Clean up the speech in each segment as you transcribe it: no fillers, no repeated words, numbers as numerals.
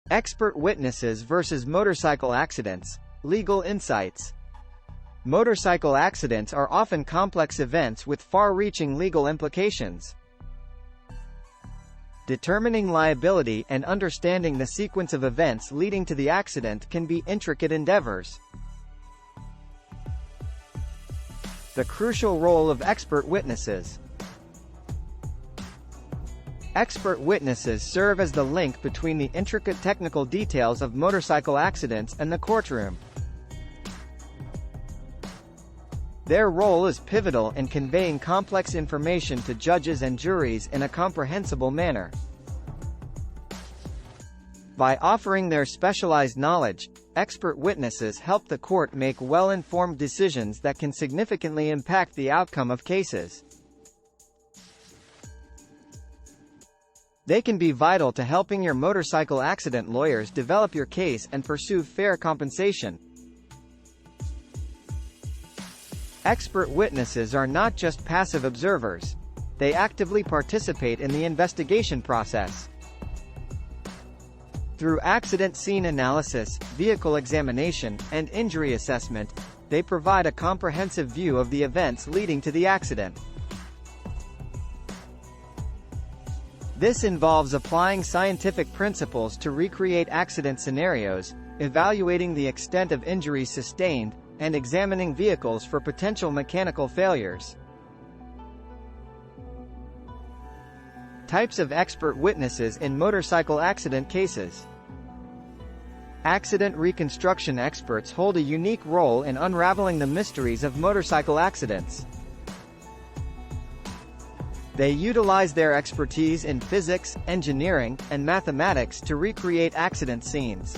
Expert witnesses versus motorcycle accidents. Legal insights. Motorcycle accidents are often complex events with far-reaching legal implications. Determining liability and understanding the sequence of events leading to the accident can be intricate endeavors. The crucial role of expert witnesses. Expert witnesses serve as the link between the intricate technical details of motorcycle accidents and the courtroom. Their role is pivotal in conveying complex information to judges and juries in a comprehensible manner. By offering their specialized knowledge, expert witnesses help the court make well-informed decisions that can significantly impact the outcome of cases. They can be vital to helping your motorcycle accident lawyers develop your case and pursue fair compensation. Expert witnesses are not just passive observers. They actively participate in the investigation process. Through accident scene analysis, vehicle examination, and injury assessment, they provide a comprehensive view of the events leading to the accident. This involves applying scientific principles to recreate accident scenarios, evaluating the extent of injuries sustained, and examining vehicles for potential mechanical failures. Types of expert witnesses in motorcycle accident cases. Accident reconstruction experts hold a unique role in unraveling the mysteries of motorcycle accidents. They utilize their expertise in physics, engineering, and mathematics to recreate accident scenes.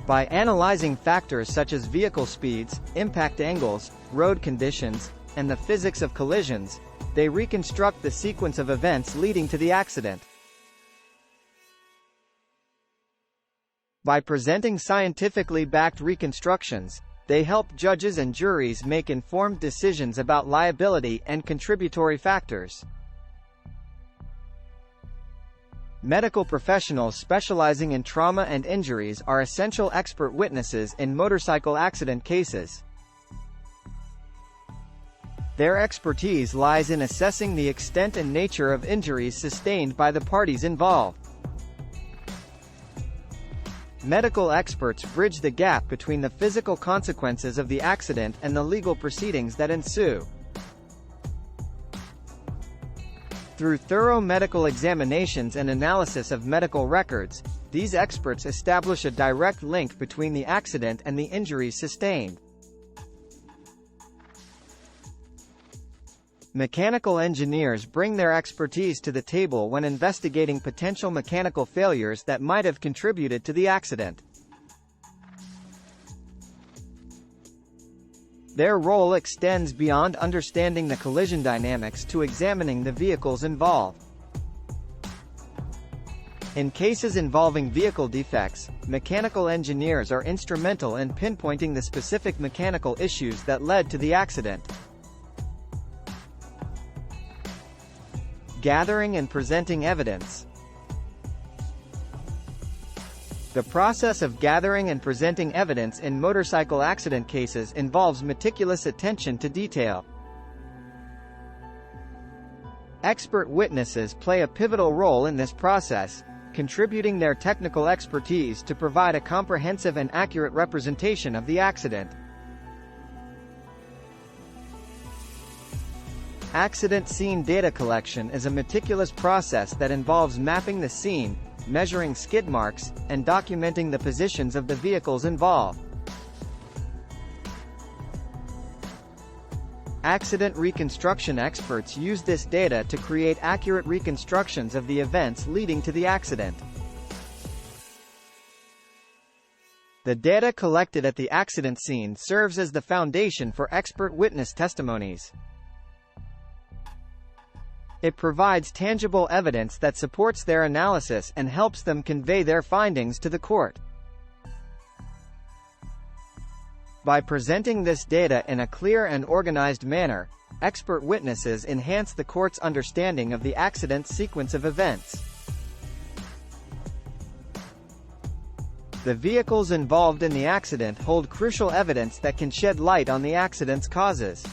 By analyzing factors such as vehicle speeds, impact angles, road conditions, and the physics of collisions, they reconstruct the sequence of events leading to the accident. By presenting scientifically backed reconstructions, they help judges and juries make informed decisions about liability and contributory factors. Medical professionals specializing in trauma and injuries are essential expert witnesses in motorcycle accident cases. Their expertise lies in assessing the extent and nature of injuries sustained by the parties involved. Medical experts bridge the gap between the physical consequences of the accident and the legal proceedings that ensue. Through thorough medical examinations and analysis of medical records, these experts establish a direct link between the accident and the injuries sustained. Mechanical engineers bring their expertise to the table when investigating potential mechanical failures that might have contributed to the accident. Their role extends beyond understanding the collision dynamics to examining the vehicles involved. In cases involving vehicle defects, mechanical engineers are instrumental in pinpointing the specific mechanical issues that led to the accident. Gathering and presenting evidence. The process of gathering and presenting evidence in motorcycle accident cases involves meticulous attention to detail. Expert witnesses play a pivotal role in this process, contributing their technical expertise to provide a comprehensive and accurate representation of the accident. Accident scene data collection is a meticulous process that involves mapping the scene, measuring skid marks, and documenting the positions of the vehicles involved. Accident reconstruction experts use this data to create accurate reconstructions of the events leading to the accident. The data collected at the accident scene serves as the foundation for expert witness testimonies. It provides tangible evidence that supports their analysis and helps them convey their findings to the court. By presenting this data in a clear and organized manner, expert witnesses enhance the court's understanding of the accident's sequence of events. The vehicles involved in the accident hold crucial evidence that can shed light on the accident's causes.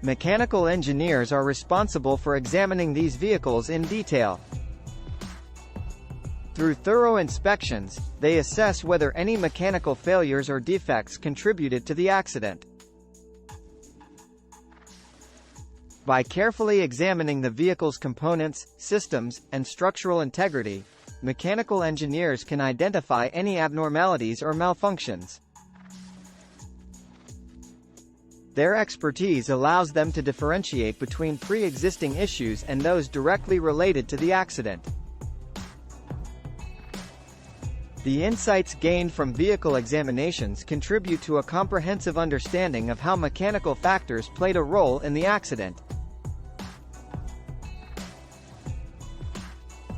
Mechanical engineers are responsible for examining these vehicles in detail. Through thorough inspections, they assess whether any mechanical failures or defects contributed to the accident. By carefully examining the vehicle's components, systems, and structural integrity, mechanical engineers can identify any abnormalities or malfunctions. Their expertise allows them to differentiate between pre-existing issues and those directly related to the accident. The insights gained from vehicle examinations contribute to a comprehensive understanding of how mechanical factors played a role in the accident.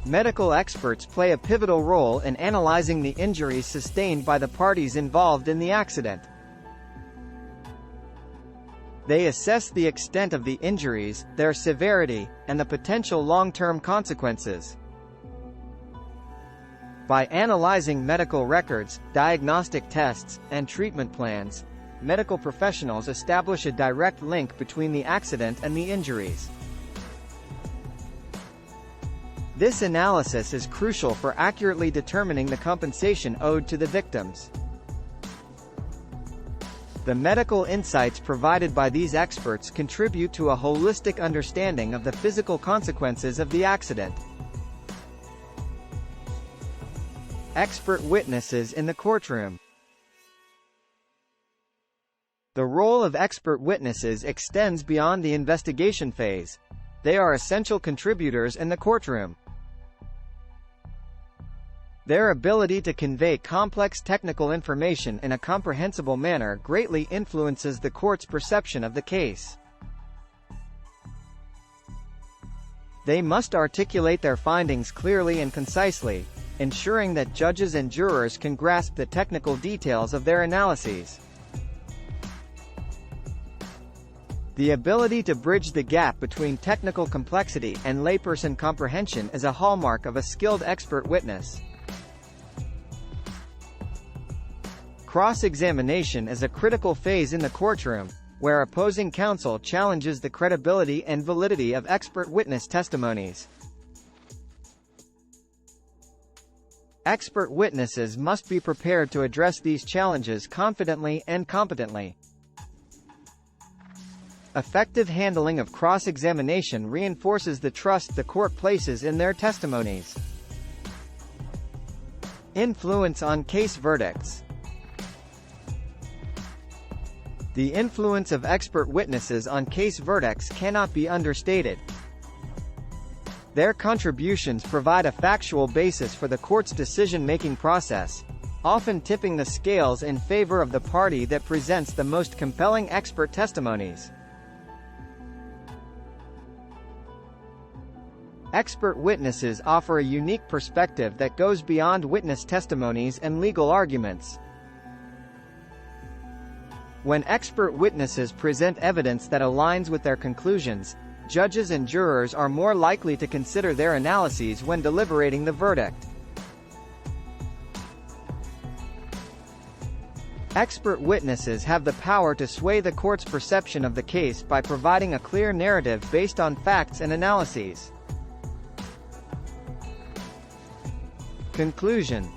Medical experts play a pivotal role in analyzing the injuries sustained by the parties involved in the accident. They assess the extent of the injuries, their severity, and the potential long-term consequences. By analyzing medical records, diagnostic tests, and treatment plans, medical professionals establish a direct link between the accident and the injuries. This analysis is crucial for accurately determining the compensation owed to the victims. The medical insights provided by these experts contribute to a holistic understanding of the physical consequences of the accident. Expert witnesses in the courtroom. The role of expert witnesses extends beyond the investigation phase. They are essential contributors in the courtroom. Their ability to convey complex technical information in a comprehensible manner greatly influences the court's perception of the case. They must articulate their findings clearly and concisely, ensuring that judges and jurors can grasp the technical details of their analyses. The ability to bridge the gap between technical complexity and layperson comprehension is a hallmark of a skilled expert witness. Cross-examination is a critical phase in the courtroom, where opposing counsel challenges the credibility and validity of expert witness testimonies. Expert witnesses must be prepared to address these challenges confidently and competently. Effective handling of cross-examination reinforces the trust the court places in their testimonies. Influence on case verdicts. The influence of expert witnesses on case verdicts cannot be understated. Their contributions provide a factual basis for the court's decision-making process, often tipping the scales in favor of the party that presents the most compelling expert testimonies. Expert witnesses offer a unique perspective that goes beyond witness testimonies and legal arguments. When expert witnesses present evidence that aligns with their conclusions, judges and jurors are more likely to consider their analyses when deliberating the verdict. Expert witnesses have the power to sway the court's perception of the case by providing a clear narrative based on facts and analyses. Conclusion.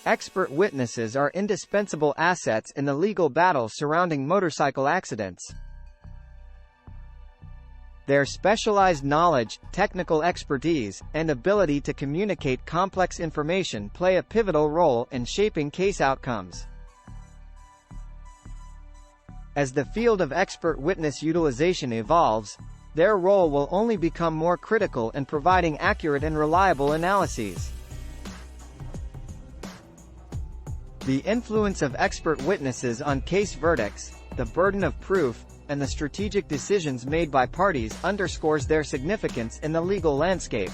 Expert witnesses are indispensable assets in the legal battle surrounding motorcycle accidents. Their specialized knowledge, technical expertise, and ability to communicate complex information play a pivotal role in shaping case outcomes. As the field of expert witness utilization evolves, their role will only become more critical in providing accurate and reliable analyses. The influence of expert witnesses on case verdicts, the burden of proof, and the strategic decisions made by parties underscores their significance in the legal landscape.